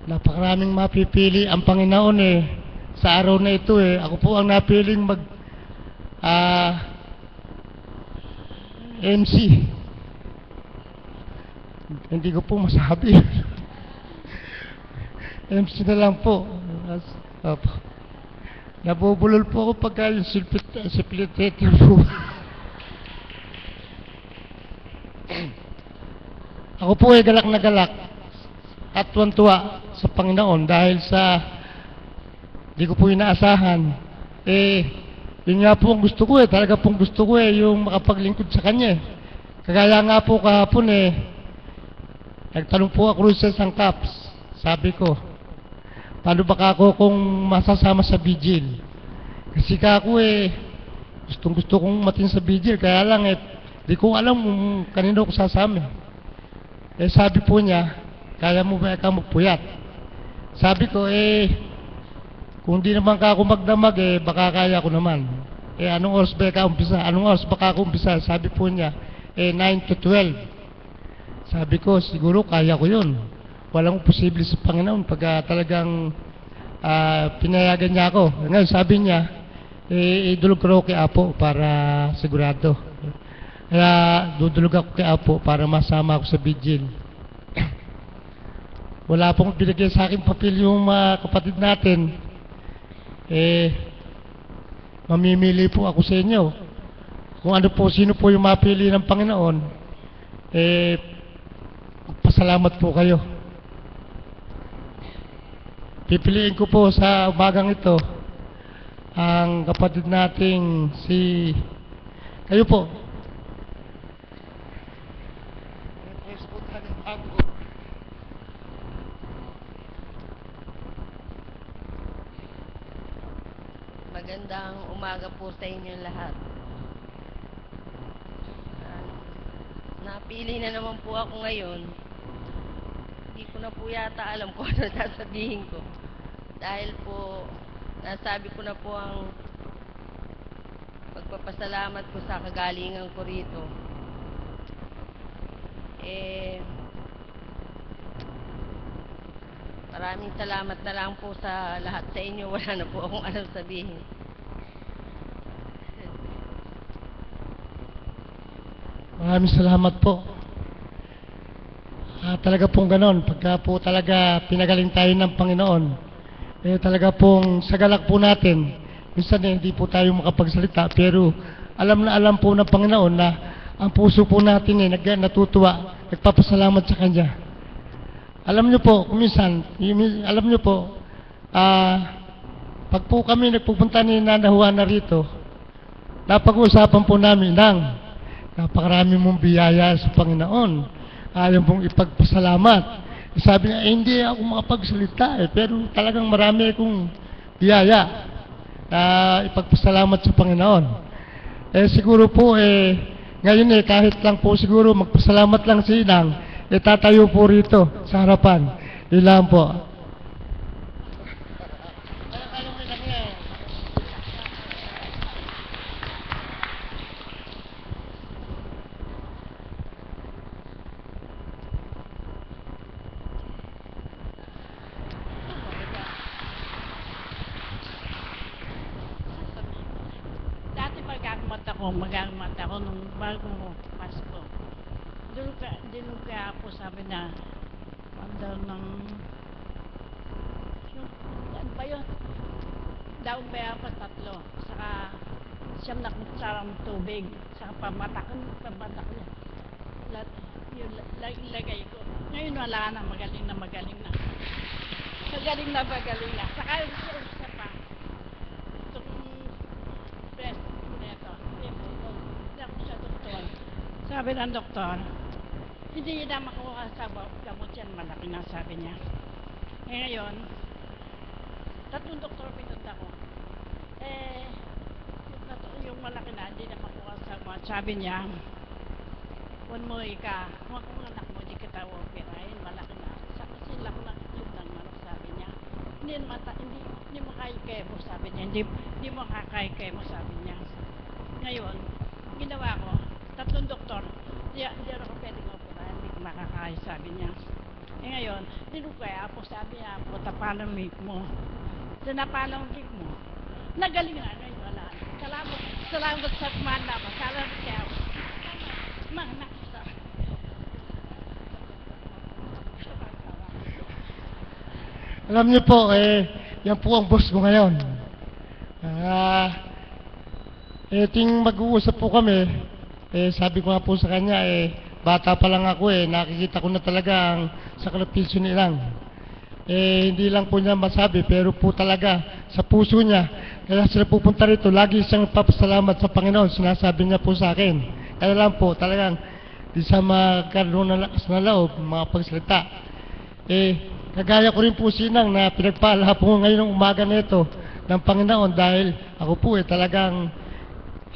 Napakaraming mapipili ang Panginoon sa araw na ito Ako po ang napiling MC. Hindi ko po masabi. MC na lang po. Opo. Nabubulol po ako pagka yung siplitetir po. Ako po galak na galak at tuwan-tuwa sa Panginoon dahil sa di ko po inaasahan. Yun nga po ang gusto ko talaga pong gusto ko yung makapaglingkod sa Kanya Kagaya nga po kahapon nagtanong po ako sa isang caps. Sabi ko, paano ba ako kung masasama sa vigil? Kasi ako gustong gusto kong matin sa vigil, kaya lang di ko alam kung kanino ko sasama. Sabi po niya, kaya mo ba ka magpuyat? Sabi ko, kung di naman ka ako magdamag, baka kaya ko naman. Anong oras ba ka umpisa? Anong oras baka ako umpisa? Sabi po niya, 9 to 12. Sabi ko, siguro kaya ko yun. Walang posible sa Panginoon pag talagang pinayagan niya ako. Ngayon, sabi niya, idulog ko kay Apo para sigurado. Kaya dudulog ako kay Apo para masama ako sa vigil. Wala pong binigay sa akin papel yung kapatid natin. Mamimili po ako sa inyo. Kung ano po, sino po yung mapili ng Panginoon, pasalamat po kayo. Pipiliin ko po sa umagang ito ang kapatid nating kayo po. Magandang umaga po sa inyo lahat. Napili na naman po ako ngayon. Hindi ko na po yata alam kung ano sasabihin ko. Dahil po, nasabi ko na po ang pagpapasalamat ko sa kagalingan ko rito. Maraming salamat na lang po sa lahat sa inyo. Wala na po akong alam sabihin. Maraming salamat po. Talaga pong ganon. Pagka po talaga pinagaling tayo ng Panginoon, talaga pong sa galak po natin, minsan hindi po tayo makapagsalita, pero alam na alam po ng Panginoon na ang puso po natin natutuwa, nagpapasalamat sa Kanya. Alam nyo po, minsan, alam nyo po, pag po kami nagpupunta ni Nana Juana rito, napag-uusapan po namin napakarami mong biyaya sa Panginoon. Ayaw pong ipagpasalamat. Sabi niya, hindi ako makapagsalita pero talagang marami akong biyaya na ipagpasalamat sa Panginoon. Siguro po, ngayon kahit lang po siguro magpasalamat lang si Inang, tatayo po rito sa harapan. Ilan po. Magagamot ako nung bago mo Pasko. Dinug ka po sabi na daw ng ano ba yun? Daong ba pa 3 saka siyam na kutsarang tubig saka pamatak niya yung lagay ko. Ngayon wala na, magaling na saka isa pa itong breast sabi ng doktor, hindi na makuha sa gamot yan, malaki na sabi niya. Ngayon, 3 doktor pinunta ko. Yung malaki na, hindi na makuha sa gamot. Sabi niya, kung mo kung anak mo, hindi kita operahin, malaki na. Kasi laki na itlog ng manok, sabi niya. Hindi mo kaya mo, sabi niya. Hindi mo kaya mo, sabi niya. Ngayon, ginawa ko, 3 doktor, hindi ako pwedeng operahan, hindi makakaya, sabi niya. ngayon, kaya po sabi niya, po tapalamig mo. Sinapalamig mo. Nagaling na, ngayon wala. Salamat sa mana, salamat kaya. Mana. Alam niyo po, yan po ang boss ko ngayon. Ting mag-uusap po kami, sabi ko nga po sa kanya, bata pa lang ako nakikita ko na talaga ang sakripisyo nilang. Hindi lang po niya masabi, pero po talaga sa puso niya. Kaya sila pupunta rito, lagi siyang papasalamat sa Panginoon, sinasabi niya po sa akin. Kaya lang po, talagang di siya magkaroon ng lakas na loob, mga pagsalita. Kagaya ko rin po sinang na pinagpala po ngayon ng umaga nito ng Panginoon dahil ako po talagang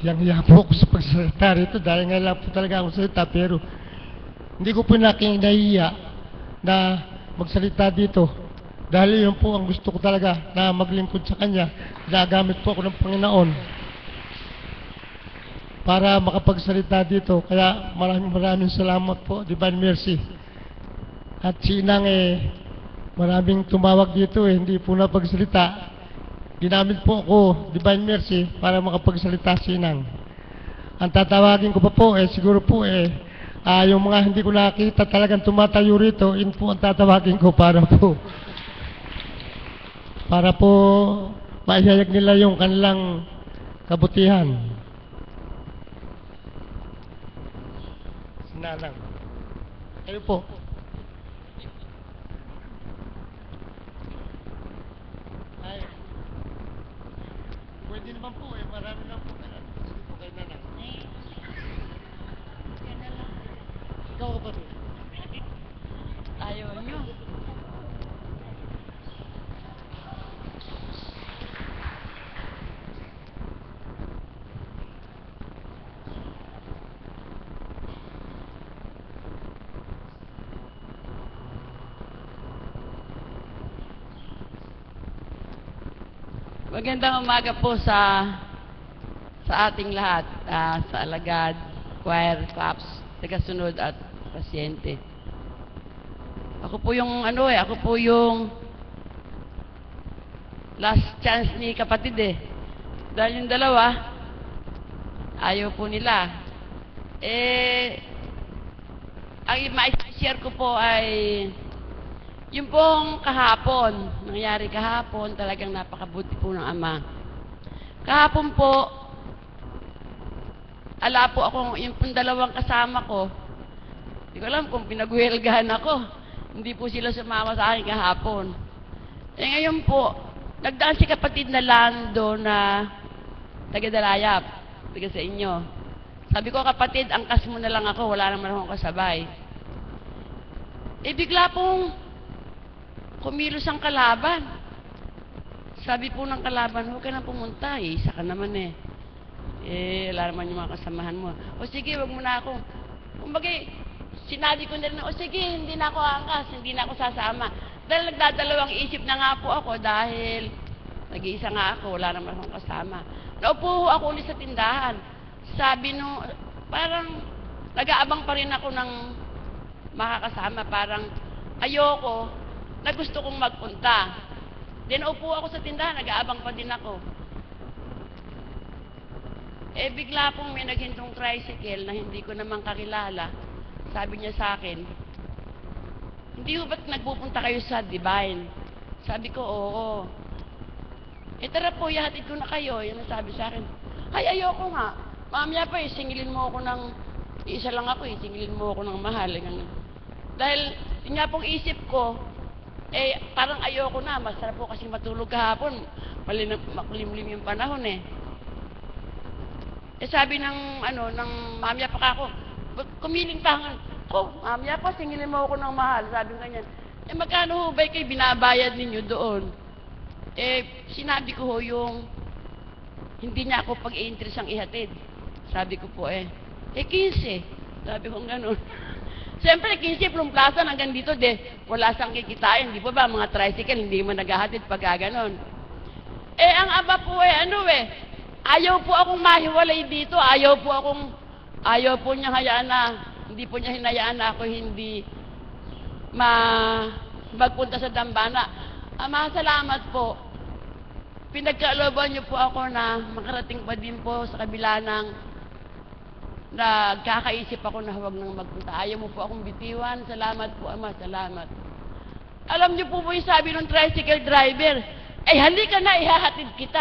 hiyang-hiya po ako sa pagsalita rito dahil ngayon lang po talaga ako salita pero hindi ko po nahihiya na magsalita dito dahil yun po ang gusto ko talaga na maglingkod sa Kanya. Gagamit po ako ng Panginoon para makapagsalita dito. Kaya maraming salamat po, Divine Mercy. At si Inang maraming tumawag dito hindi po napagsalita. Ginamit po ako, Divine Mercy, para makapagsalita si Inang. Ang tatawagin ko pa po, siguro po yung mga hindi ko nakita talagang tumatayo rito, yun po ang tatawagin ko para po maihayag nila yung kanilang kabutihan. Sinanang. Kayo po. Pwede naman po marami lang po kayo. Sige po kayo nanang. Ikaw ka pa rin. Ayaw nyo. Magandang umaga po sa ating lahat, sa alagad, choir, claps, tagasunod at pasyente. Ako po yung ako po yung last chance ni kapatid Dahil yung dalawa, ayaw po nila. Ang ma-share ko po ay yung pong kahapon, nangyari kahapon, talagang napakabuti po ng Ama. Kahapon po, ala po ako, yung pong dalawang kasama ko, hindi ko alam kung pinagwelgahan ako. Hindi po sila sumama sa akin kahapon. Ngayon po, nagdaan si kapatid na Lando na taga-Dalayap, taga sa inyo. Sabi ko, kapatid, angkas mo na lang ako, wala naman akong kasabay. Bigla pong kumilos ang kalaban. Sabi po ng kalaban, huwag ka na pumunta, isa ka naman wala naman yung mga kasamahan mo. O sige, huwag mo na ako. Kumbaga, sinabi ko na rin, o sige, hindi na ako angkas, hindi na ako sasama. Dahil nagdadalawang isip na nga po ako dahil nag-iisa nga ako, wala naman akong kasama. Naupo ako ulit sa tindahan. Sabi nung, parang nag-aabang pa rin ako ng makakasama. Parang ayoko na gusto kong magpunta. Then upo ako sa tindahan, nag-aabang pa din ako. Bigla pong may naghintong tricycle na hindi ko naman kakilala. Sabi niya sa akin, hindi ho ba't nagpupunta kayo sa Divine? Sabi ko, oo. Tara po, ihatid ko na kayo. Yan ang sabi sa akin. Ay, ayoko nga. Mamaya pa, singilin mo ako ng, isa lang ako singilin mo ako ng mahal. Dahil, yun nga pong isip ko, parang ayoko na. Masarap po kasi matulog kahapon. Makulimlim yung panahon sabi ng, ng mamaya pa ako, kumiling pa mamaya pa, singilin mo ako ng mahal. Sabi nga niyan, magkano ho ba kayo binabayad ninyo doon? Sinabi ko ho yung, hindi niya ako pag-i-interest ang ihatid. Sabi ko po 15. Sabi ko gano'n. Siyempre, 15 from plaza hanggang dito, wala siyang kikitain. Di po ba, mga tricycle, hindi mo naghahatid pag gano'n. Ang aba po ayaw po akong mahiwalay dito. Ayaw po niya hayaan na, hindi po niya hinayaan na ako hindi magpunta sa Dambana. Ama, salamat po. Pinagkalooban niyo po ako na makarating pa din po sa kabila ng nagkakaisip ako na huwag nang magpunta. Ayaw mo po akong bitiwan. Salamat po, Ama. Salamat. Alam niyo po yung sabi ng tricycle driver, halika na, ihahatid kita.